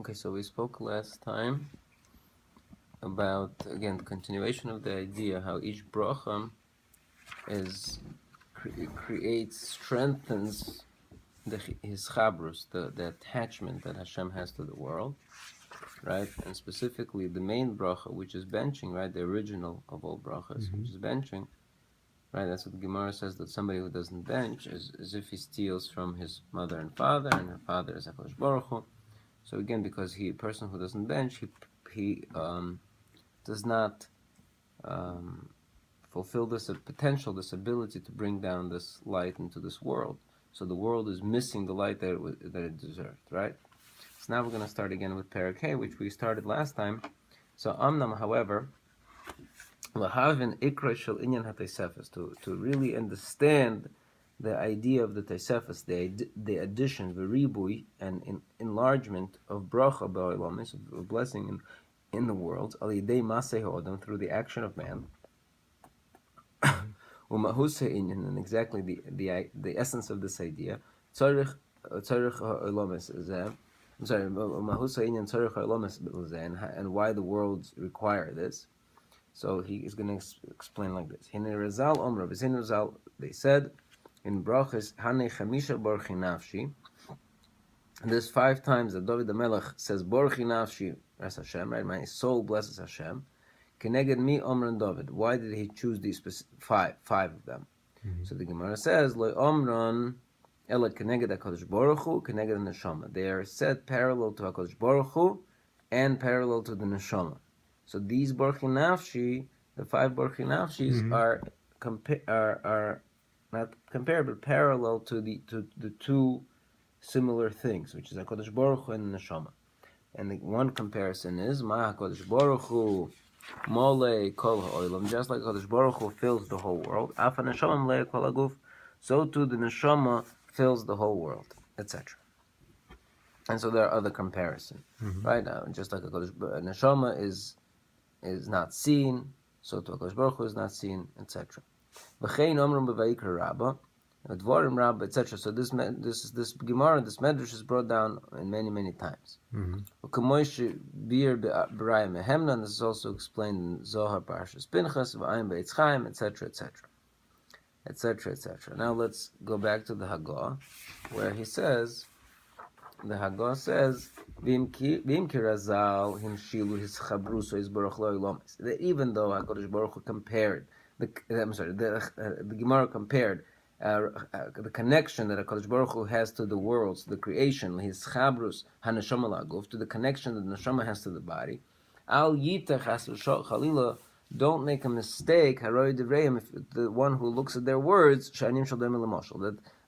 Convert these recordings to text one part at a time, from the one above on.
Okay, so we spoke last time about, again, the continuation of the idea how each bracha is creates, strengthens his chabrus, the attachment that Hashem has to the world, right? And specifically the main bracha, which is benching, right? The original of all brachas, which is benching, right? That's what the Gemara says, that somebody who doesn't bench is as if he steals from his mother and father, and her father is HaKadosh Baruch Hu. So again, because a person who doesn't bench, he does not fulfill this potential, this ability to bring down this light into this world. So the world is missing the light that it deserved, right? So now we're going to start again with Perek Hey, which we started last time. So Amnam, however, lahavin ikra shel inyan ha-Tosefos, to really understand the idea of the Tosefos, the addition, the ribui, and enlargement of bracha ba'olamis, of blessing in the world, al yidei maseh ha'odam, through the action of man, umahus ha'inyan, and exactly the essence of this idea, tzarich ha'olamis zeh. I'm sorry, umahus ha'inyan tzarich ha'olamis zeh, and why the worlds require this. So he is going to explain like this. Hine Razal Omra, V'zin Razal, they said in brachas, Hane Chamisha Borchi Nafshi. There's 5 times that David the Melech says Borchi Nafshi, that's Hashem, right? My soul blesses Hashem. Keneged mi Omran David. Why did he choose these five of them? So the Gemara says, Lo Omran Ela Keneged HaKadosh Baruch Hu, Keneged Neshama. They are said parallel to HaKadosh Baruch Hu and parallel to the Neshama. So these Borchi Nafshi, the 5 Borchi Nafshis, are not compared, but parallel to the 2 similar things, which is HaKadosh Baruch Hu and Neshama. And the one comparison is Ma HaKadosh Baruch Hu Mole Kol HaOlam, just like HaKadosh Baruch Hu fills the whole world, Afa Neshama Mle Kol HaGuf, so too the Neshama fills the whole world, etc. And so there are other comparisons, right? Just like HaKadosh Neshama is not seen, so to HaKadosh Baruch Hu is not seen, etc. V'chein omrim b'vayikra Rabbah, Dvorim Rabbah, etc. So this Gemara, this Medrash is brought down in many times. V'kamoish bir b'raya mehemna, and this is also explained in Zohar Parashas Pinchas, v'ayim be'etz Chaim, etc., etc. Now let's go back to the Haggadah, where he says, the Haggadah says, that even though HaKadosh Baruch Hu compared, the Gemara compared the connection that HaKadosh Baruch Hu has to the worlds, the creation, his chabrus haneshama laguf, to the connection that the neshama has to the body. Al yitach chalila, don't make a mistake, haroy devrayim, if the one who looks at their words, shanim shalom l'moshel,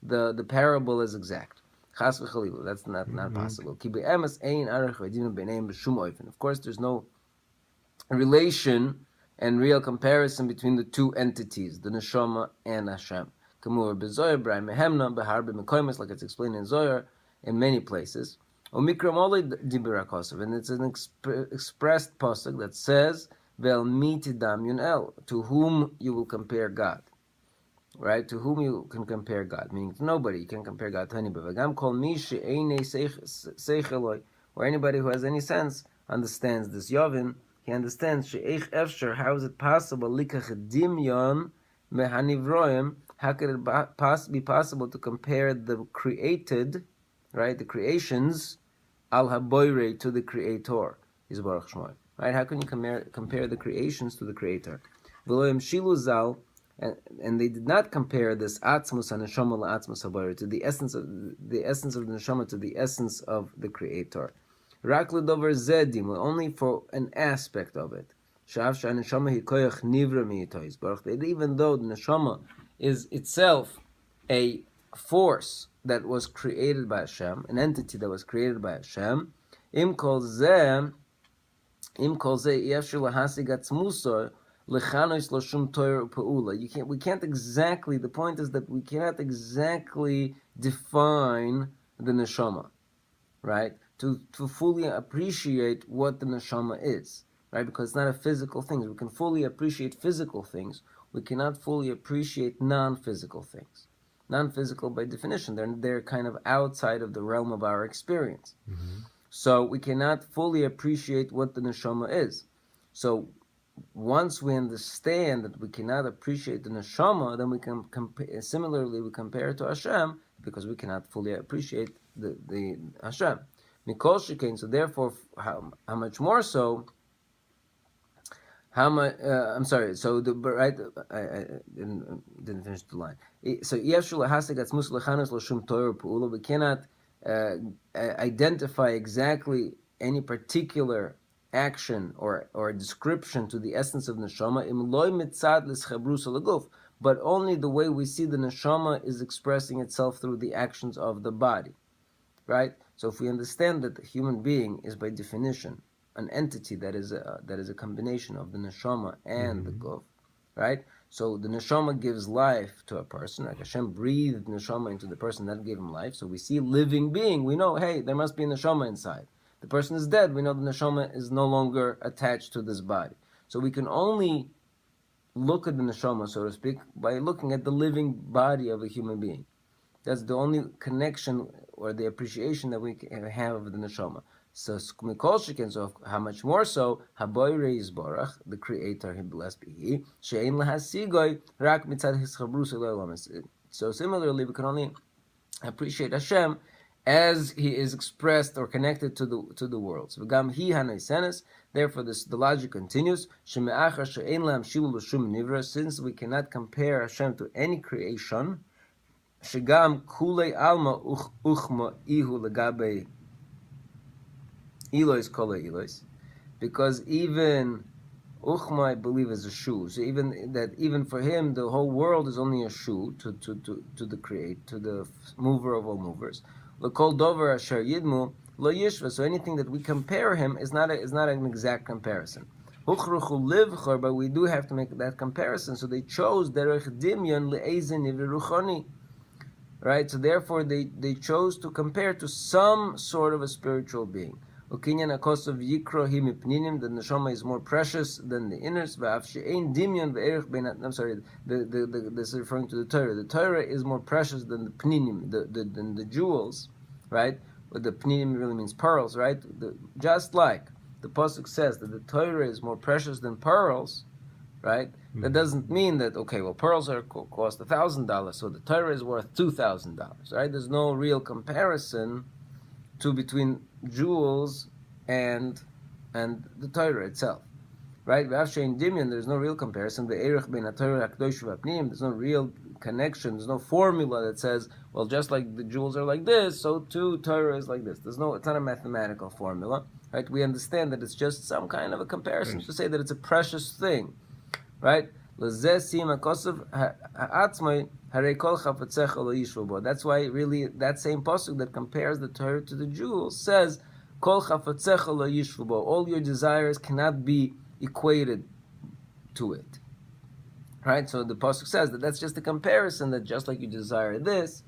that the parable is exact. Chas v'chalilu, that's not possible. Ki be'emes ein arach v'edinu b'neim b'shum oifen. Of course, there's no relation and real comparison between the 2 entities, the neshama and Hashem. Kamur b'zoyer b'ray mehemna b'har b'mekoymes, like it's explained in Zohar in many places. Omikram olei dibir HaKosov, and it's an expressed pasuk that says, Vel mitidam yunel, to whom you will compare God. Right? To whom you can compare God, meaning to nobody. You can compare God to anybody. Or anybody who has any sense understands this Yovin. He understands how is it possible? How could it be possible to compare the created, right, the creations, al haboire, to the Creator? Is Baruch Shmoy. Right? How can you compare the creations to the Creator? And they did not compare this atzmus haneshama la'atzmus habayir, to the essence of the neshama to the essence of the Creator. Rak ledover zedim, only for an aspect of it. Shav shaneshama hikoyach nivra miyitois baruch. That even though the neshama is itself a force that was created by Hashem, an entity that was created by Hashem, im kol zeh yefshir lahasig atzmusor. We can't exactly, the point is that we cannot exactly define the neshama, right? To fully appreciate what the neshama is, right? Because it's not a physical thing. We can fully appreciate physical things. We cannot fully appreciate non-physical things. Non-physical by definition, they're kind of outside of the realm of our experience. So we cannot fully appreciate what the neshama is. So once we understand that we cannot appreciate the neshama, then we can similarly we compare it to Hashem, because we cannot fully appreciate the Hashem. Mikol shekain. So therefore, how much more so? How much? I'm sorry. So the right, I didn't finish the line. So we cannot identify exactly any particular action or description to the essence of neshama, but only the way we see the neshama is expressing itself through the actions of the body, right? So if we understand that the human being is by definition an entity that is a combination of the neshama and the guf, right? So the neshama gives life to a person. Like Hashem breathed neshama into the person, that gave him life. So we see living being. We know, hey, there must be a neshama inside. The person is dead. We know the neshama is no longer attached to this body. So we can only look at the neshama, so to speak, by looking at the living body of a human being. That's the only connection or the appreciation that we have of the neshama. So how much more so, Haboyre Yisborach, the Creator, He blessed be He, She'ein lahasigoy rak mitzad his chabrus elolam. So similarly, we can only appreciate Hashem as He is expressed or connected to the worlds. V'gam Hi hanaisenes. Therefore, the logic continues. Sheme'achar she'ein lahem shilu l'shum nivra. Since we cannot compare Hashem to any creation, shegam kulei alma uchma ihu legabe Elois kola Elois, because even Uchma, I believe, is a shoe. So even for him, the whole world is only a shoe to the mover of all movers. L'kol dover asher yidmu lo yishva. So anything that we compare him is not an exact comparison. Uchruchu livchor, but we do have to make that comparison. So they chose derech dimyon le'ezen nivre ruchoni. Right. So therefore, they chose to compare to some sort of a spiritual being. Opinion of Yikro Himipninim, the neshama is more precious than the inners. I'm sorry, this is referring to the Torah. The Torah is more precious than the pninim, than the jewels, right? But the pninim really means pearls, right? Just like the pasuk says that the Torah is more precious than pearls, right? That doesn't mean that pearls cost $1,000, so the Torah is worth $2,000, right? There's no real comparison between jewels and the Torah itself, right? There's no real comparison. There's no real connection. There's no formula that says, well, just like the jewels are like this, so too Torah is like this. It's not a mathematical formula, right? We understand that it's just some kind of a comparison to say that it's a precious thing, right? That's why really that same pasuk that compares the Torah to the jewels says, all your desires cannot be equated to it. Right? So the pasuk says that's just a comparison, that just like you desire this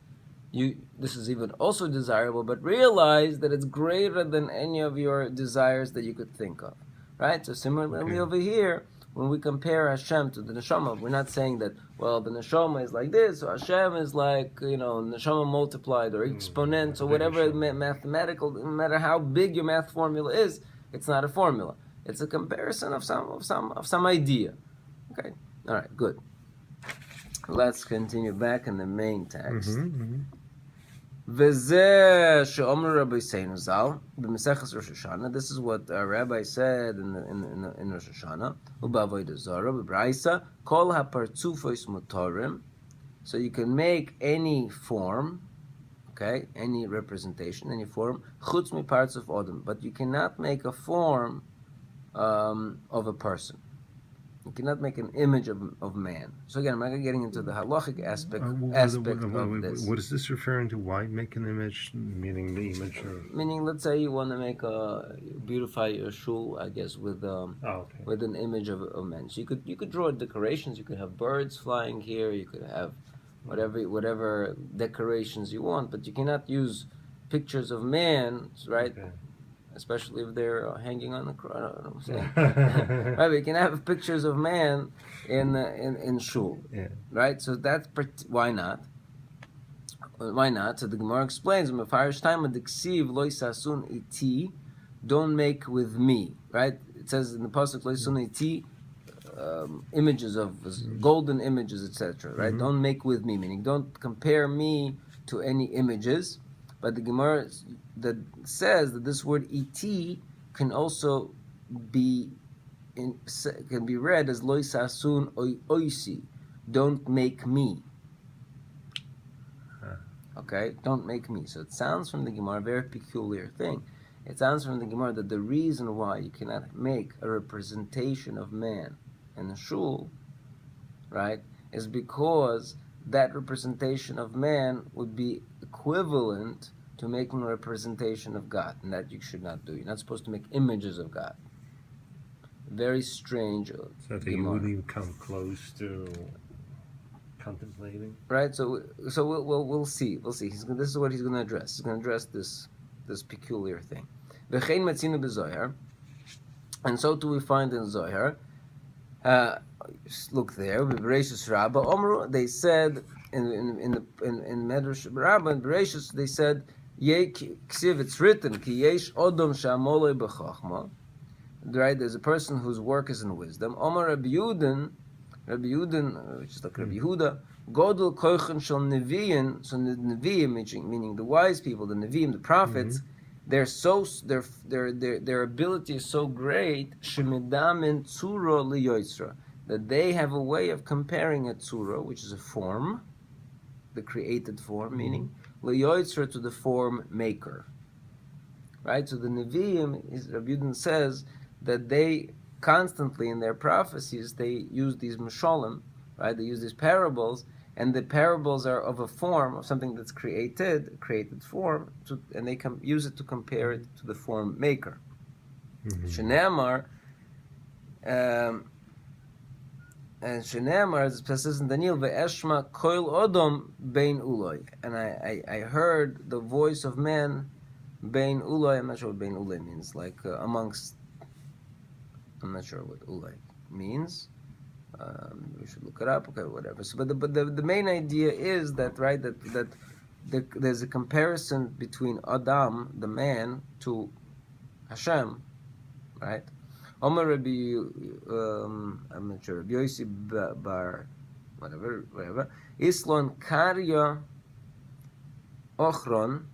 is even also desirable, but realize that it's greater than any of your desires that you could think of. Right? So similarly over here, when we compare Hashem to the neshama, we're not saying that, well, the neshama is like this, or Hashem is like, neshama multiplied, or exponent, or whatever mathematical, no matter how big your math formula is, it's not a formula. It's a comparison of some idea. Okay? All right, good. Let's continue back in the main text. This is what our rabbi said in Rosh Hashanah. So you can make any form, any representation, any form, chutz mi parts of Adam, but you cannot make a form of a person. You cannot make an image of man. So again, I'm not getting into the halachic aspect of this. What is this referring to? Why make an image? Meaning the image? Meaning, let's say you want to beautify your shul, I guess, with an image of man. So you could draw decorations. You could have birds flying here. You could have whatever decorations you want, but you cannot use pictures of man, right? Okay. Especially if they're hanging on the cross. I don't know what I'm saying. Right, we can have pictures of man in shul, right? So that's why not? Why not? So the Gemara explains, "Mefarish time diksiv loy sasun iti, don't make with me." Right? It says in the pasuk loy sasun iti, images of golden images, etc. Right? Don't make with me, meaning don't compare me to any images. But the Gemara that says that this word iti can also be can be read as loy sasun oisi, don't make me. Okay, don't make me. So it sounds from the Gemara a very peculiar thing. It sounds from the Gemara that the reason why you cannot make a representation of man in the shul, right, is because that representation of man would be equivalent to making a representation of God, and that you should not do. You're not supposed to make images of God. Very strange. So that you wouldn't even come close to contemplating. Right. So we'll see. We'll see. This is what he's going to address. He's going to address this peculiar thing. V'chein matzinu b'zohar, and so too we find in Zohar. Look there. B'Bereishis Rabbah Omru. They said in Medrash Rabbah and Bereishis they said Ye ksiv. It's written Ki yesh odom she'amolei b'chachma. Right. There's a person whose work is in wisdom. Omar Rabbi Yudin, which is like Rabbi Yehuda, Godel koichen shel neviim. So the neviim, meaning the wise people, the neviim, the prophets, their ability is so great, shemidamin tzura liyotzra, that they have a way of comparing a tzura, which is a form, the created form, meaning liyotzra, to the form maker. Right. So the neviim, Rabbi Yudin says that they constantly in their prophecies they use these mashalim, right? They use these parables, and the parables are of a form of something that's created form, and they use it to compare it to the form maker. Shenemar, and Shenemar, as it says in Daniel, ve'eshma koil odom bein uloi, and I heard the voice of man bein uloi. I'm not sure what bein uloi means, like amongst. I'm not sure what ulai means. We should look it up. Okay, whatever. So, but the main idea is that there's a comparison between Adam, the man, to Hashem, right? Omer Rabbi, I'm not sure. Rabbi Yossi bar, whatever. Islon Karya Ochron.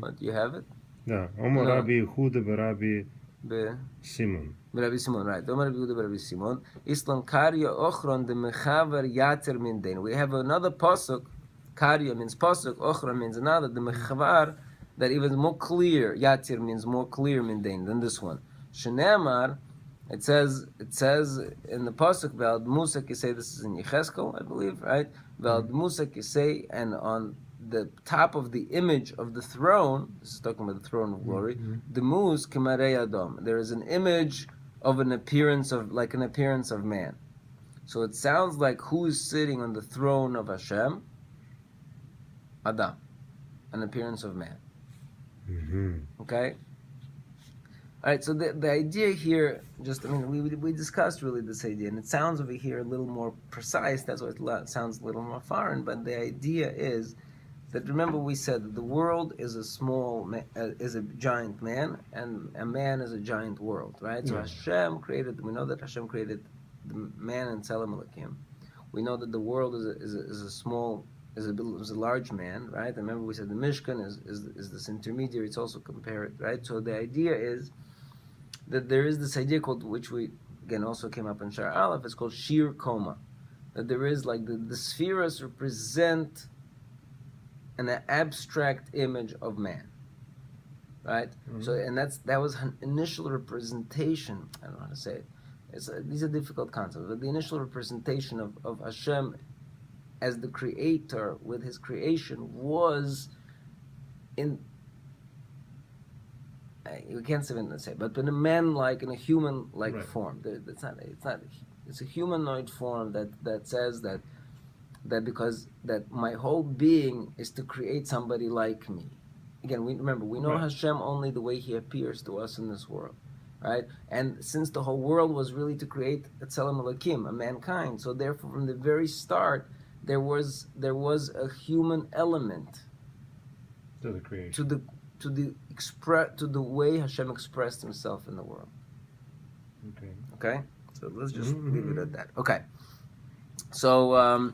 What, you have it? No. Omer Rabbi Yehuda b'Rabbi Simon. Rabbi Simon, right. Rabbi Simon. Islam Karya Ochron de Mechaver Yater min Dein. We have another pasuk. Karya means pasuk. Ochron means another. The Mechavar that even more clear. Yater means more clear min Dein than this one. Shenemar. It says in the pasuk V'al Musa Kisei. This is in Yecheskel, I believe, right? V'al Musa Kisei, and on the top of the image of the throne, this is talking about the throne of glory, the mus kemarei adam. There is an image of an appearance of man. So it sounds like who is sitting on the throne of Hashem? Adam, an appearance of man. Okay? All right, so the idea here, we discussed really this idea, and it sounds over here a little more precise, that's why it sounds a little more foreign, but the idea is that, remember we said that the world is a giant man, and a man is a giant world, right? So Hashem we know that Hashem created the man and Tzelem Elokim. We know that the world is a large man, right? And remember we said the Mishkan is this intermediary, it's also compared, right? So the idea is that there is this idea called, which we, again, also came up in Shar Aleph, it's called Shir Koma. That there is like the spheres represent an abstract image of man, right? So, and that was an initial representation. I don't know how to say it. These are difficult concepts, but the initial representation of Hashem as the creator with his creation was in. You can't say, but in a man-like, in a human-like form. It's a humanoid form that says that because my whole being is to create somebody like me. Again, we know Hashem only the way he appears to us in this world, right? And since the whole world was really to create a Tzelem Elokim, a mankind, so therefore from the very start, there was a human element To the creation. to the way Hashem expressed Himself in the world. Okay. So let's just leave it at that. Okay. So.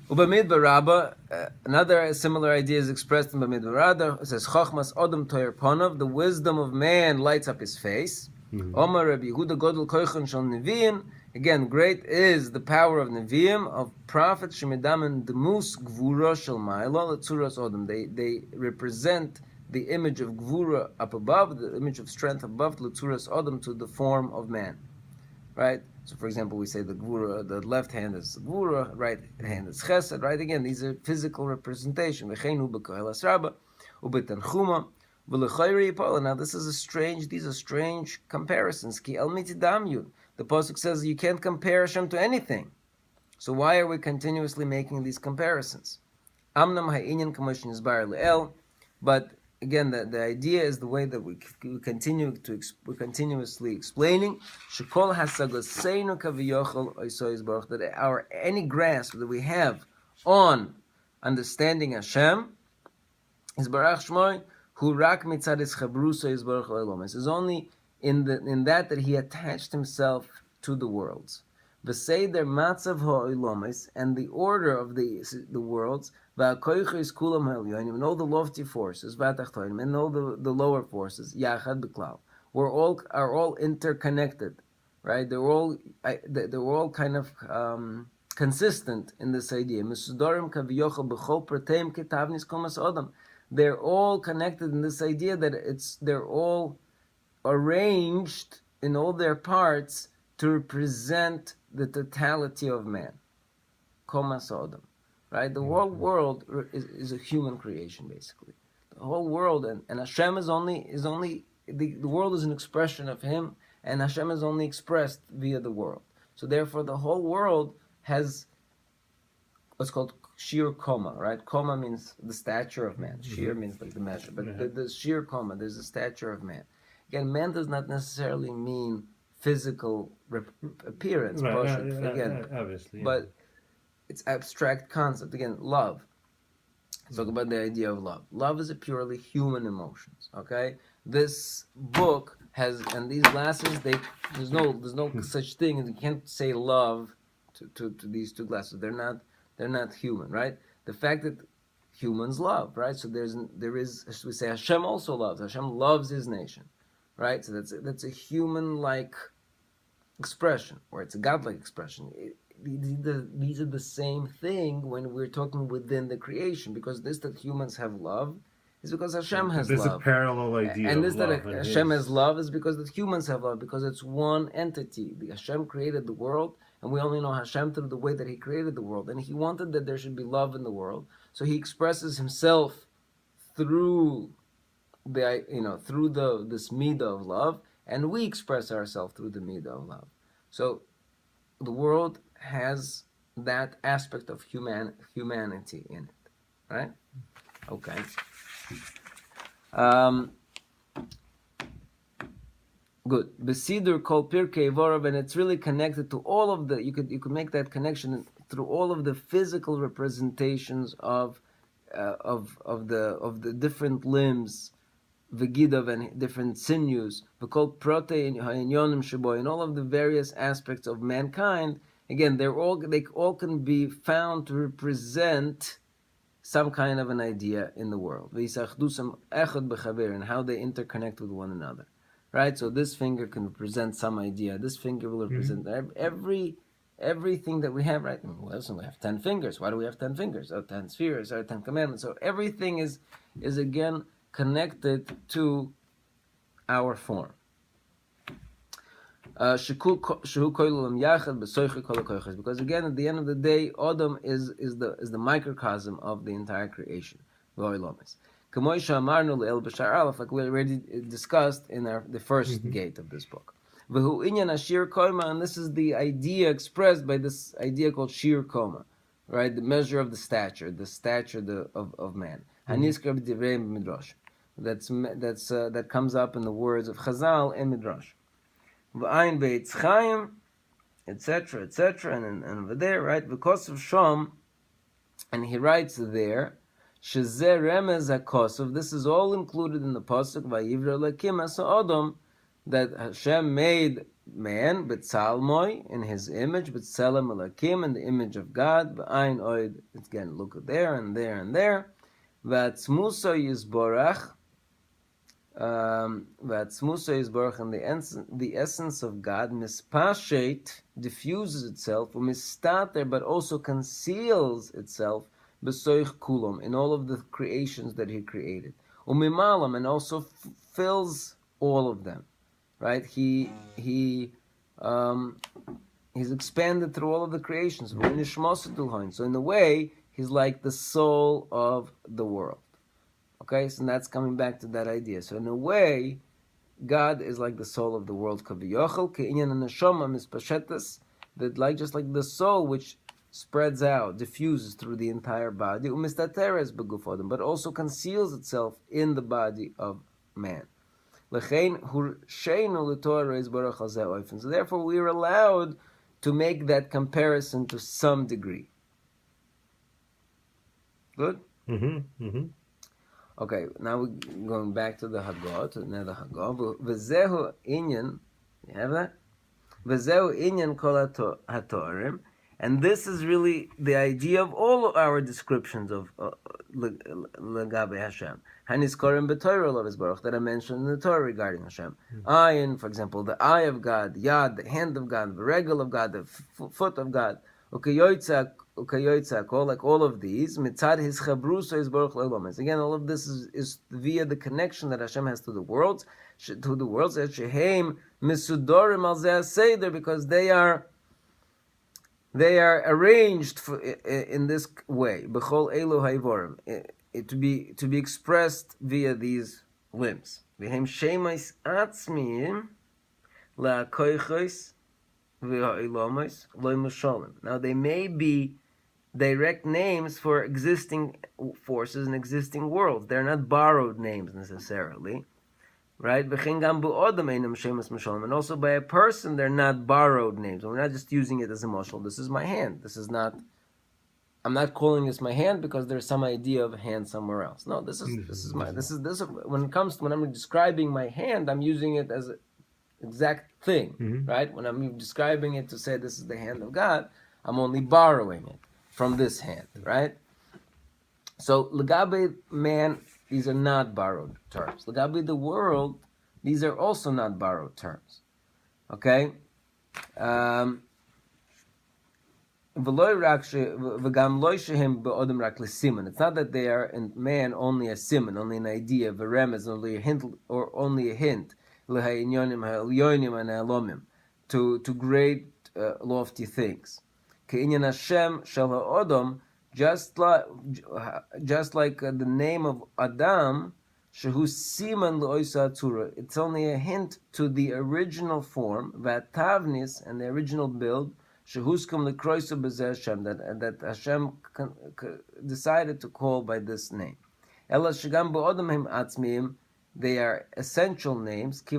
Ubamidbar Rabba, another similar idea is expressed in Bamidbar Rabba. It says, Chochmas Odom Toyer Ponav, the wisdom of man lights up his face. Omar Rabbi Yehuda Godel Koichon Shal Neviim. Again, great is the power of Neviim, of prophets, Shemidam and Demus, Gvura Shal Ma'ila, Letzuras Odom. They represent the image of Gvura up above, the image of strength above, Letzuras Odom, to the form of man. Right? So, for example, we say the Gvura, the left hand is Gvura, right hand is Chesed, right? Again, these are physical representation. Now, this is these are strange comparisons. The Pasuk says you can't compare Hashem to anything. So why are we continuously making these comparisons? But again, the idea is the way that we're continuously explaining that our any grasp that we have on understanding Hashem is barach shmoy hu rak mitzad is chabrusa is barach oilomis, is only in that He attached Himself to the worlds. V'seider matzav ha'oilomis, and the order of the worlds, v'akoiches kulam ha'elyonim, and all the lofty forces, v'atachtonim, and all the lower forces, yachad b'klal, are all interconnected, right? They're all kind of consistent in this idea. Mesudorim kaviyochel b'chol prateim ketavnis komas odam. They're all connected in this idea that they're all arranged in all their parts to represent the totality of man. Komas Odom. Right? The whole world is a human creation, basically. The whole world, and Hashem is only the world is an expression of Him, and Hashem is only expressed via the world. So therefore the whole world has what's called sheer koma, right? Koma means the stature of man. Sheer means like the measure. But the sheer koma, there's the stature of man. Again, man does not necessarily mean physical appearance, obviously, but it's abstract concept. Again, love. Let's talk about the idea of love. Love is a purely human emotions. Okay, this book has, and these glasses, there's no such thing. You can't say love to these two glasses. They're not human, right? The fact that humans love, right? So there is, as we say, Hashem also loves. Hashem loves His nation, right? So that's a human-like expression, or it's a godlike expression. These are the same thing when we're talking within the creation, because this that humans have love is because Hashem has love. There's a parallel idea. And this that Hashem has love is because that humans have love, because it's one entity. The Hashem created the world, and we only know Hashem through the way that He created the world. And He wanted that there should be love in the world, so He expresses Himself through this midah of love, and we express ourselves through the midah of love. So the world has that aspect of humanity in it, right? Okay. Good. Besidur kol pirkei vorav, and it's really connected to all of the. You could make that connection through all of the physical representations of the different limbs, v'gidav, and different sinews, v'kol protei ha'inyonim shebo, and all of the various aspects of mankind. Again, they all can be found to represent some kind of an idea in the world. V'yisachdusam echad b'chaver, and how they interconnect with one another. Right? So this finger can represent some idea. This finger will represent everything that we have, right? Listen, we have 10 fingers. Why do we have 10 fingers? 10 spheres, 10 commandments. So everything is again connected to our form. Because again, at the end of the day, Adam is the microcosm of the entire creation. Like we already discussed in the first gate of this book. And this is the idea expressed by this idea called shir koma, right? The measure of the stature of man. That comes up in the words of Chazal and Midrash. etc., etc., and over there, right? Because of Shom, and he writes there, Shezeh remez hakosov. This is all included in the pasuk Vayivra Lakim Asa Adam, that Hashem made man b'tzalmoi in His image, b'tzelem Lakim in the image of God. B'ayin oid. Again, look there and there and there. V'atzmuso yizborach. V'atzmuso yizborach, and the essence of God, mispashet, diffuses itself, umistater, but also conceals itself, b'soich kulom, in all of the creations that He created, umimalam, and also fills all of them, right? He's expanded through all of the creations. So in a way, He's like the soul of the world. Okay, so that's coming back to that idea. So in a way, God is like the soul of the world. That like just like the soul which spreads out, diffuses through the entire body, but also conceals itself in the body of man. So therefore, we are allowed to make that comparison to some degree. Good? Okay, now we're going back to the Haggadah, to another Haggadah. V'zehu inyan, you have that? V'zehu inyan kol hatorim, and this is really the idea of all of our descriptions of L'gabe Hashem. Hanizkorim b'Torah lo Baruch, that I mentioned in the Torah regarding Hashem. Ayin, for example, the eye of God, Yad, the hand of God, the regel of God, the foot of God. Ukayoytzak, like all of these, mitzad his chabrusa is baruch le'olam. Again, all of this is via the connection that Hashem has to the worlds, that sheheim misudorim al zeh seder, because they are arranged in this way. B'chol elu ha'avorim, to be expressed via these limbs. V'hem shemais atzmiyim la'koichos. Now they may be direct names for existing forces and existing worlds. They're not borrowed names necessarily, right? And also by a person, they're not borrowed names. We're not just using it as a mashal. This is my hand. I'm not calling this my hand because there's some idea of a hand somewhere else. No, this is when I'm describing my hand, I'm using it as a exact thing, right? When I'm describing it to say this is the hand of God, I'm only borrowing it from this hand, right? So, L'gabe man, these are not borrowed terms. L'gabe the world, these are also not borrowed terms, okay? It's not that they are in man only a simon, only an idea, veremez, only a hint, or only a hint, to great lofty things. Just like the name of Adam, it's only a hint to the original form, vatavnis, and the original build, that Hashem decided to call by this name. They are essential names. Okay,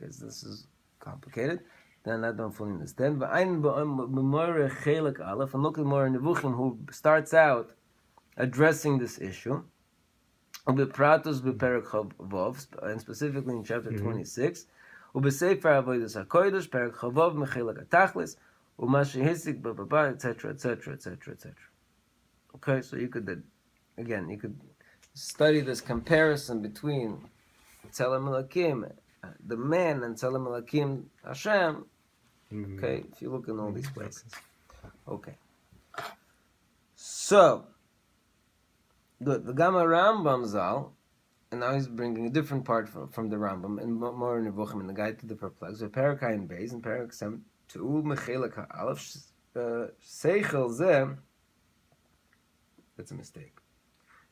this is complicated. Then I don't fully understand. And look at more in Nevuchim, who starts out addressing this issue. And specifically in chapter 26. Etc., etc. Okay, so you could study this comparison between Tzelem Elokim, the man, and Tzelem Elokim Hashem. Okay, if you look in all these places. Okay. So, good. The Gamma Rambam Zal, and now he's bringing a different part from the Rambam, and more in Nevuchim, in the Guide to the Perplexed. So, Perakayin Beis, and Perak Sem, Tu'u Mechelek Ha'alef, Seichel Zeh, that's a mistake.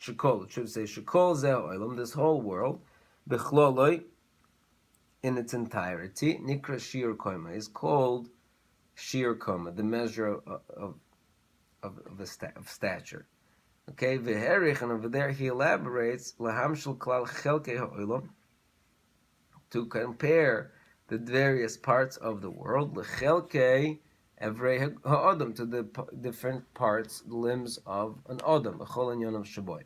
Shekol, it should say Shekol Zeh Oilam, this whole world, Bechloloi, in its entirety, Nikra Shir Koma, is called Shir Koma, the measure of stature. Okay, V'herich, and over there he elaborates, Laham Shel Klal Chelkei Ha'olam, to compare the various parts of the world, lechelkei evrei ha'adam, to the different parts, the limbs of an adam, b'chol inyan of shaboy.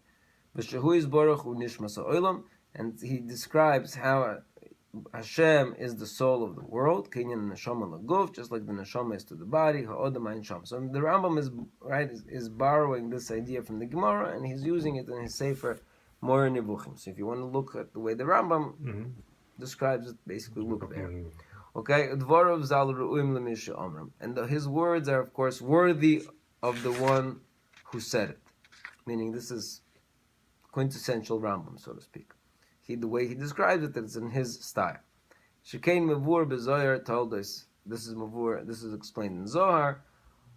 V'shehu is baruch hu nishmas ha'olam, and he describes how Hashem is the soul of the world, kinyan neshama laguf, just like the neshama is to the body, ha'odam ayin sham. So the Rambam is borrowing this idea from the Gemara, and he's using it in his Sefer Moreh Nevuchim. So if you want to look at the way the Rambam describes it, basically look there. Okay, Dvarav zal ru'im lemisha amram, and his words are of course worthy of the one who said it. Meaning this is quintessential Rambam, so to speak. The way he describes it, it's in his style. Shekain Mavur Bezohar told us, this is explained in Zohar.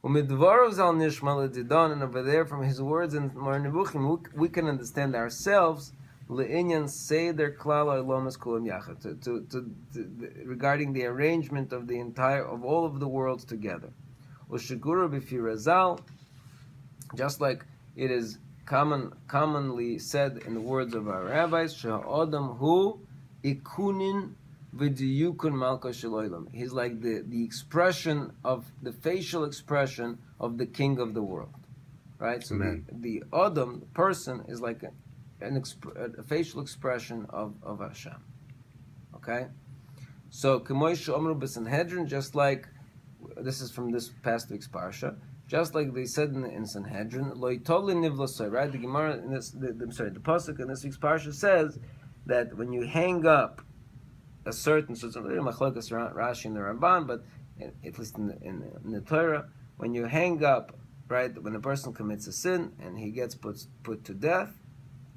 Umidvarov zal nishma ledidan, and over there from his words in Moreh Nevuchim, we can understand ourselves le'inyan seder klal ha'olamas kulam yachad, regarding the arrangement of of all of the worlds together. Ushigura b'fi Razal, just like it is commonly said in the words of our rabbis, Sha'odam hu ikunin v'diyukun malka shaloilam. He's like the expression of the facial expression of the king of the world, right? So the Adam, the person, is like a facial expression of Hashem. Okay, so K'moy she'omru b'Sanhedrin, just like this is from this past week's parsha. Just like they said in Sanhedrin, lo yitoli nivlasoi, right? The Gemara in the pasuk in this week's parsha says that when you hang up a certain, so it's a little machlokas Rashi and the Ramban, but at least in the Torah, when you hang up, right, when a person commits a sin and he gets put to death,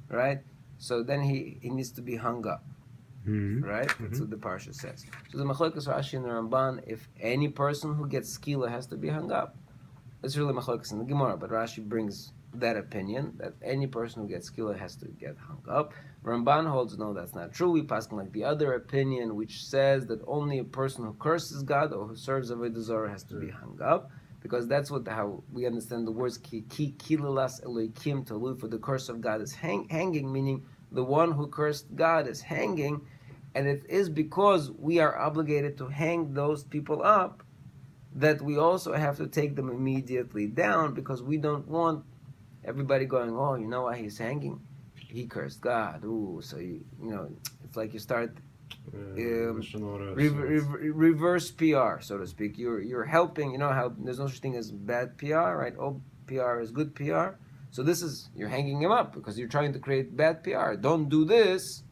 right? So then he needs to be hung up, right? That's what the parsha says. So the machlokas Rashi and the Ramban, if any person who gets skila has to be hung up. It's really machlokas in the Gemara, but Rashi brings that opinion that any person who gets skila has to get hung up. Ramban holds no, that's not true. We pass like the other opinion, which says that only a person who curses God or who serves avodah zarah has to be hung up, because that's how we understand the words ki kilalas elokim talu, for the curse of God is hanging, meaning the one who cursed God is hanging, and it is because we are obligated to hang those people up that we also have to take them immediately down, because we don't want everybody going, oh, you know why he's hanging? He cursed God. Ooh, so it's like you start reverse PR, so to speak. You're helping. You know how there's no such thing as bad PR, right? All PR is good PR. So you're hanging him up because you're trying to create bad PR. Don't do this,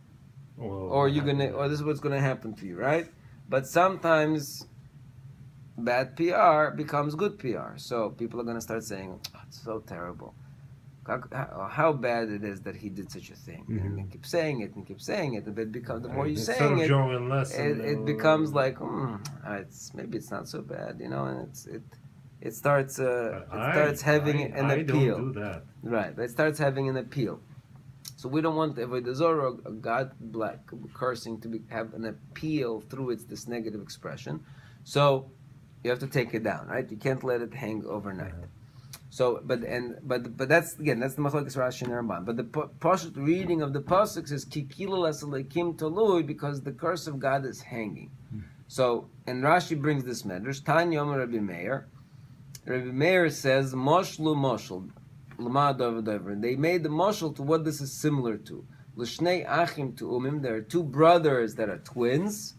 or this is what's gonna happen to you, right? But sometimes bad PR becomes good PR. So people are going to start saying, oh, it's so terrible. How bad it is that he did such a thing. And they keep saying it and keep saying it. But the more you're saying it becomes like, maybe it's not so bad, and it starts having an appeal. Don't do that. Right. It starts having an appeal. So we don't want avodah zarah, a God cursing, to have an appeal through this negative expression. So you have to take it down, right? You can't let it hang overnight. So, but that's the machlokas Rashi and Ramban. But the pashut reading of the pasuk is kikilul asalekim tolui, because the curse of God is hanging. So, and Rashi brings this medrash. Tan Yom Rabbi Meir. Rabbi Meir says moshlu moshel l'ma dover. They made the moshel to what this is similar to. L'shnei achim to umim. There are two brothers that are twins.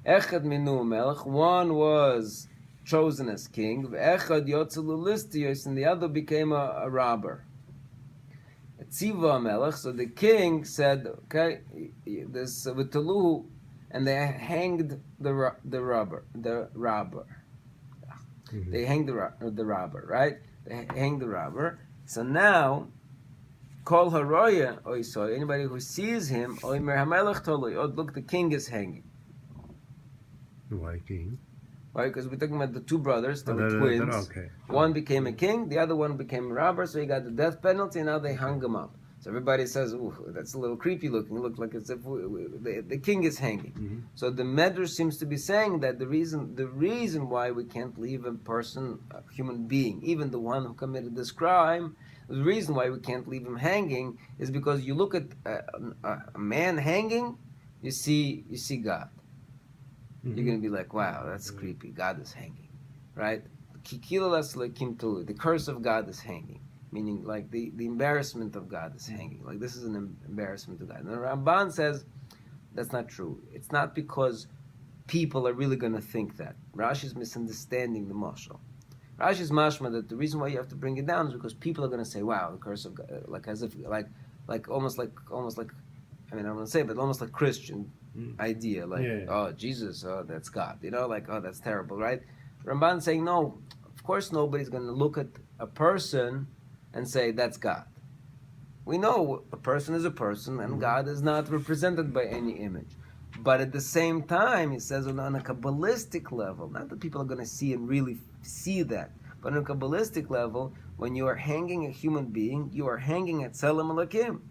Echad minu melech. One was chosen as king, and the other became a robber. Tziva melech, so the king said, okay, this v'taluhu, and they hanged the robber. They hanged the robber, right? They hanged the robber. So now, kol haroya oisoy, anybody who sees him, oimer hamelech toloi, oh look, the king is hanging. Why king? Right, because we're talking about the two brothers, they were twins. Okay. One became a king, the other one became a robber, so he got the death penalty, and now they hung him up. So everybody says, ooh, that's a little creepy looking. It looks like as if the king is hanging. So the Medrash seems to be saying that the reason why we can't leave a person, a human being, even the one who committed this crime, the reason why we can't leave him hanging is because you look at a man hanging, you see God. You're going to be like, wow, that's creepy. God is hanging, right? The curse of God is hanging, meaning like the embarrassment of God is hanging. Like this is an embarrassment to God. And the Ramban says that's not true. It's not because people are really going to think that. Rashi is misunderstanding the mashal. Rashi is mashma that the reason why you have to bring it down is because people are going to say, wow, the curse of God, like as if, almost like, I mean, I don't want to say, but almost like Christian idea, like, oh, Jesus, oh, that's God, like, oh, that's terrible, right? Ramban saying, no, of course nobody's going to look at a person and say, that's God. We know a person is a person, and God is not represented by any image. But at the same time, he says on a Kabbalistic level, not that people are going to see and really see that, but on a Kabbalistic level, when you are hanging a human being, you are hanging at Tzelem Elokim.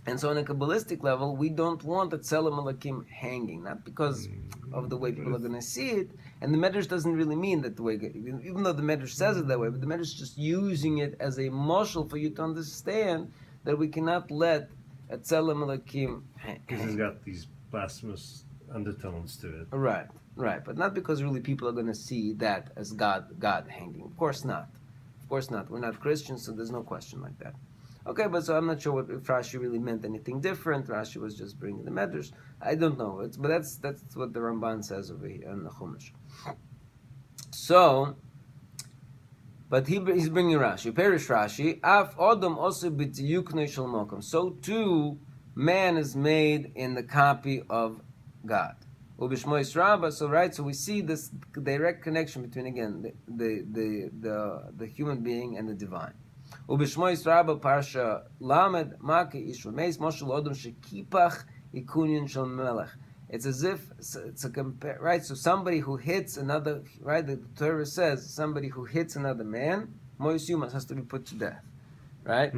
And so on a Kabbalistic level, we don't want the Tzelem Elokim hanging, not because of the way people are going to see it. And the Medrash doesn't really mean that the way, even though the Medrash says it that way, but the Medrash is just using it as a mashal for you to understand that we cannot let a Tzelem Elokim hang. Because it's got these blasphemous undertones to it. Right, but not because really people are going to see that as God hanging. Of course not. We're not Christians, so there's no question like that. Okay, but so I'm not sure if Rashi really meant anything different. Rashi was just bringing the Medrash. I don't know. But that's what the Ramban says over here in the Chumash. So, but he's bringing Rashi. Perish Rashi. Af Odom also b'tiyuknei shel mokom. So too, man is made in the copy of God. Ubishmois Rabba. So right. So we see this direct connection between again the human being and the divine. Ubishmois Rabba Parsha Lamed Maki Ishur Meis Moshel Odom Shekipach Ikunyan Shel Melech. It's as if it's a compare, right? So somebody who hits another, right? The Torah says somebody who hits another man, Mois Yumas, has to be put to death, right?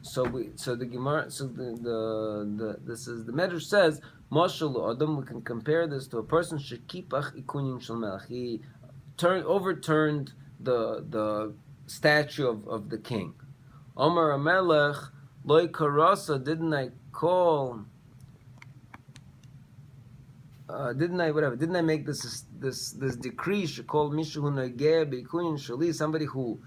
So the Gemara, so this is the Medrash says Moshel Odom. We can compare this to a person Shekipach Ikunyan Shel Melech. He overturned the statue of the king. Omar Amelech loy karasa, didn't I make this decree? Shekol mishu nageh beikunin shali, somebody who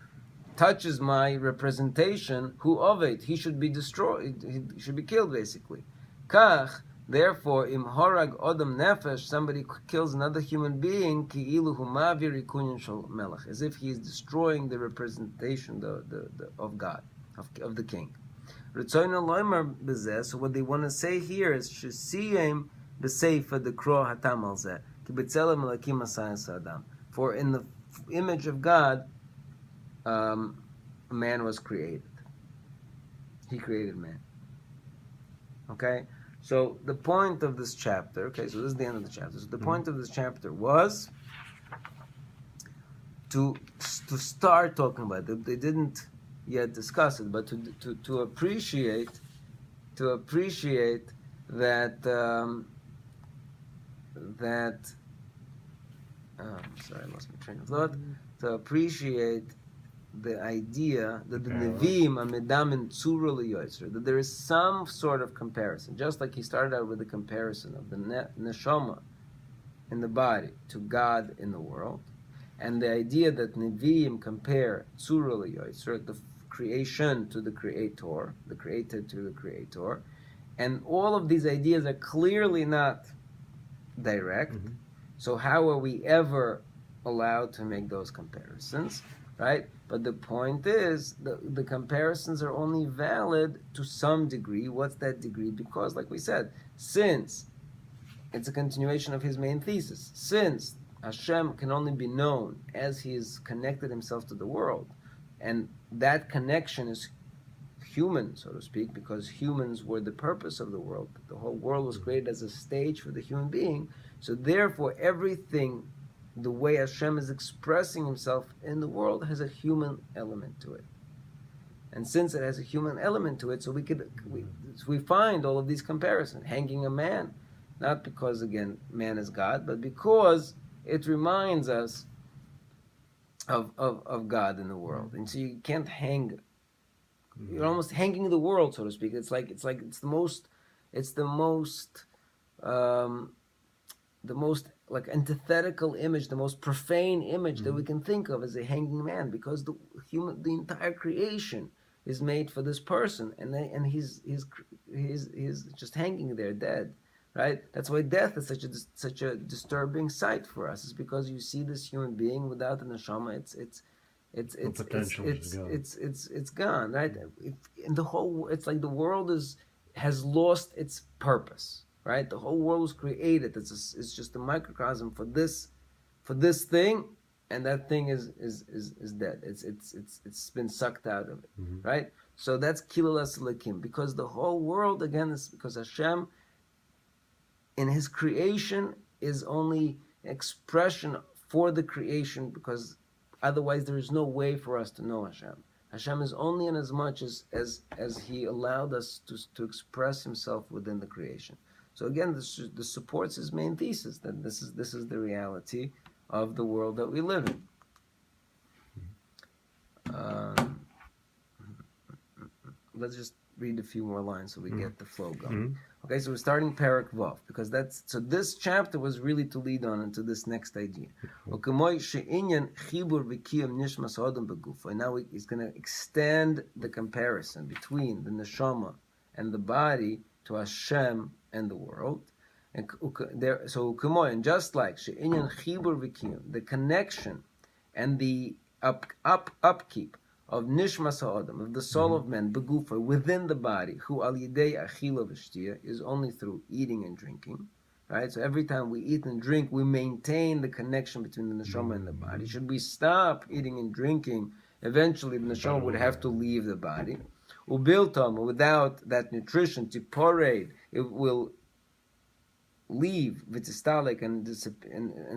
touches my representation, who of it, he should be destroyed, he should be killed basically. Kach, therefore, im horag odam nefesh, somebody kills another human being, ki ilu hu mavir ikunin shel melech, as if he is destroying the representation of God, of the king. Ritzoyna loimer bezeh. So what they want to say here is shesiyim b'seifa the kro hatam al zeh ki b'tzelem elakim asayas adam. For in the image of God, man was created. He created man. Okay. So the point of this chapter, so this is the end of the chapter. So the point of this chapter was to start talking about it. They didn't yet discuss it, but to appreciate that sorry, I lost my train of thought. To appreciate the idea that the Nevi'im amedam and tzura liyoyzer, that there is some sort of comparison, just like he started out with the comparison of the neshama in the body to God in the world, and the idea that Nevi'im compare tzura liyoyzer, the creation to the creator, the created to the creator, and all of these ideas are clearly not direct. So how are we ever allowed to make those comparisons, right? But the point is, the comparisons are only valid to some degree. What's that degree? Because, like we said, since it's a continuation of his main thesis, since Hashem can only be known as he has connected himself to the world, and that connection is human, so to speak, because humans were the purpose of the world. The whole world was created as a stage for the human being. So therefore, everything, the way Hashem is expressing himself in the world, has a human element to it. And since it has a human element to it, so we find all of these comparisons. Hanging a man, not because, again, man is God, but because it reminds us of God in the world. And so you can't hang, you're almost hanging the world, so to speak. It's the most It's the most like antithetical image, the most profane image that we can think of as a hanging man, because the entire creation is made for this person, and he's just hanging there dead, right? That's why death is such a disturbing sight for us. Is because you see this human being without a neshama. It's gone, right? And the whole, it's like the world has lost its purpose, right? The whole world was created. It's just a microcosm for this thing, and that thing is dead. It's been sucked out of it, right? So that's kilulas lekim, because the whole world again is because Hashem in His creation is only expression for the creation, because otherwise there is no way for us to know Hashem. Hashem is only in as much as He allowed us to express Himself within the creation. So again, this supports his main thesis that this is the reality of the world that we live in. Let's just read a few more lines so we get the flow going. Okay, so we're starting Parak Vav, because this chapter was really to lead on into this next idea. And now he's going to extend the comparison between the neshama and the body to Hashem and the world. And just like the connection and the upkeep of nishmas ha'adam, of the soul of man, begufa, within the body, who al yidei achila v'shtia, is only through eating and drinking, right? So every time we eat and drink, we maintain the connection between the neshama and the body. Should we stop eating and drinking, eventually the neshama would have to leave the body. Ubiltam, without that nutrition, tiporade, it will leave vitistalik and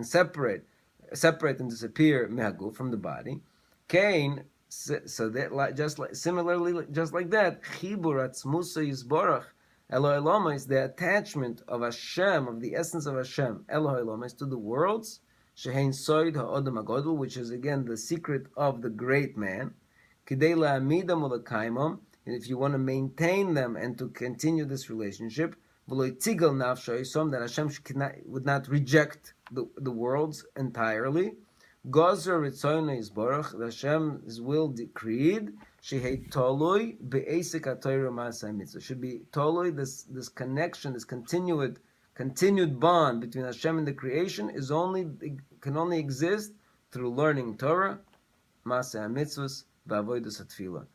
separate and disappear mehaguf, from the body. Cain. So that just like that, chibur atzmusa yisborach Elohei Lama is the attachment of Hashem, of the essence of Hashem, Elohei Lama, to the worlds, shehein soid ha'odam hagodol, which is again the secret of the great man, kidei la'amidam ulakaimam, and if you want to maintain them and to continue this relationship, v'lo tigal nafsho yisom, that Hashem would not reject the worlds entirely. Gozer Ritzoyna Yisborach, Hashem's will decreed, Shehei Toloi Be'esek HaTorah Ma'aseh Mitzvah. Should be Toloi, this connection, this continued bond between Hashem and the creation can only exist through learning Torah, Ma'aseh Mitzvahs, V'avodas HaTfilah,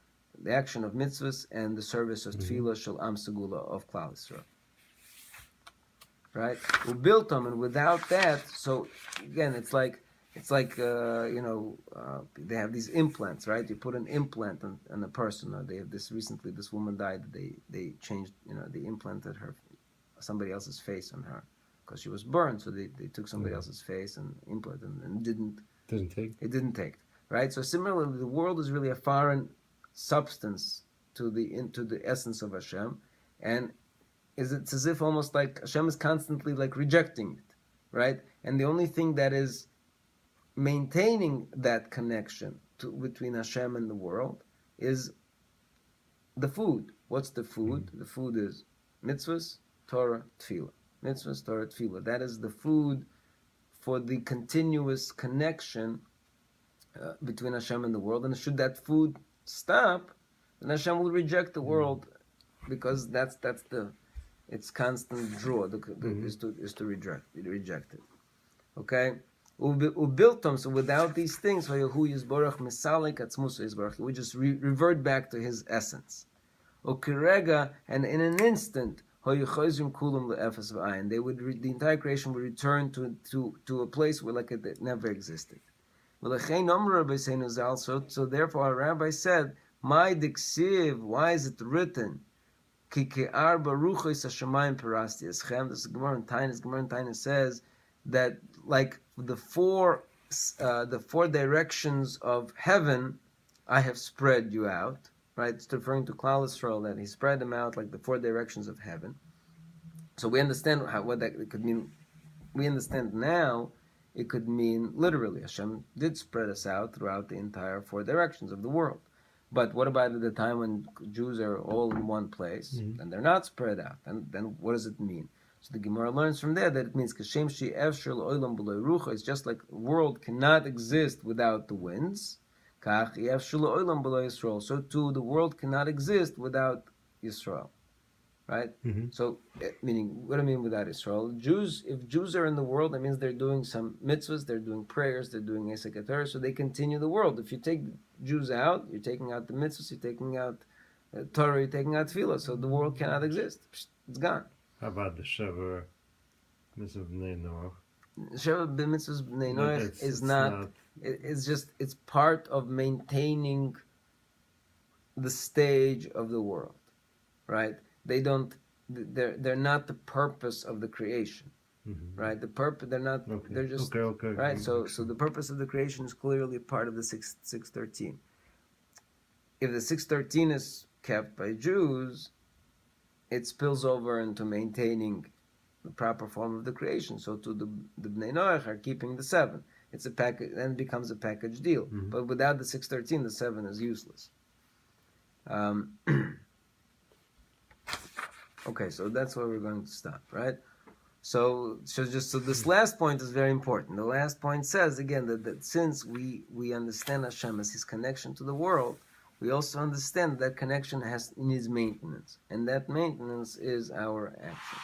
the action of mitzvahs and the service of Tfilah Shel Am Segula, of Klal Yisrael. Right? Ubiltom, and without that, so again, it's like they have these implants, right? You put an implant on a person, or they have this recently. This woman died. They changed, they implanted somebody else's face on her because she was burned. So they took somebody else's face and implanted, and it didn't take, right? So similarly, the world is really a foreign substance into the essence of Hashem, and it's as if almost like Hashem is constantly like rejecting it, right? And the only thing that is maintaining that connection between Hashem and the world is the food. What's the food? The food is mitzvahs, Torah, tefillah. Mitzvahs, Torah, tefillah. That is the food for the continuous connection between Hashem and the world. And should that food stop, then Hashem will reject the world, because that's its constant draw is to reject it. Okay. Ubiltom, so without these things, we just revert back to his essence. Ukirega, and in an instant, the entire creation would return to a place where like it never existed. So therefore, our rabbi said, "My diksiv, why is it written? This Gemara in Tainus says that like the four directions of heaven, I have spread you out." Right? It's referring to Klal Yisrael, that he spread them out like the four directions of heaven. So we understand what that could mean. We understand now it could mean literally Hashem did spread us out throughout the entire four directions of the world. But what about at the time when Jews are all in one place and they're not spread out? And then what does it mean? So the Gemara learns from there that it means Kashem she'ef shel olam b'lo rucha. It's just like the world cannot exist without the winds. Kach ef shel olam b'lo Yisrael. So too the world cannot exist without Yisrael. Right? So, meaning, what do I mean without Israel? Jews, if Jews are in the world, that means they're doing some mitzvahs, they're doing prayers, they're doing Esek Torah, so they continue the world. If you take Jews out, you're taking out the mitzvahs, you're taking out Torah, you're taking out Tefillah, so the world cannot exist. It's gone. How about the Shavuot mitzvah b'nei Noach? Shavuot b'mitzvahs b'nei Noach is not. It's just, it's part of maintaining the stage of the world, right? They don't. They're not the purpose of the creation, right? The purpose. They're not. Okay. They're just okay. Right. So the purpose of the creation is clearly part of the 613. If the 613 is kept by Jews, it spills over into maintaining the proper form of the creation. So to the Bnei Noach are keeping the 7. It's a package, then it becomes a package deal. But without the 613, the 7 is useless. Okay, so that's where we're going to stop, right? So this last point is very important. The last point says again that since we understand Hashem as His connection to the world, we also understand that connection needs maintenance, and that maintenance is our actions.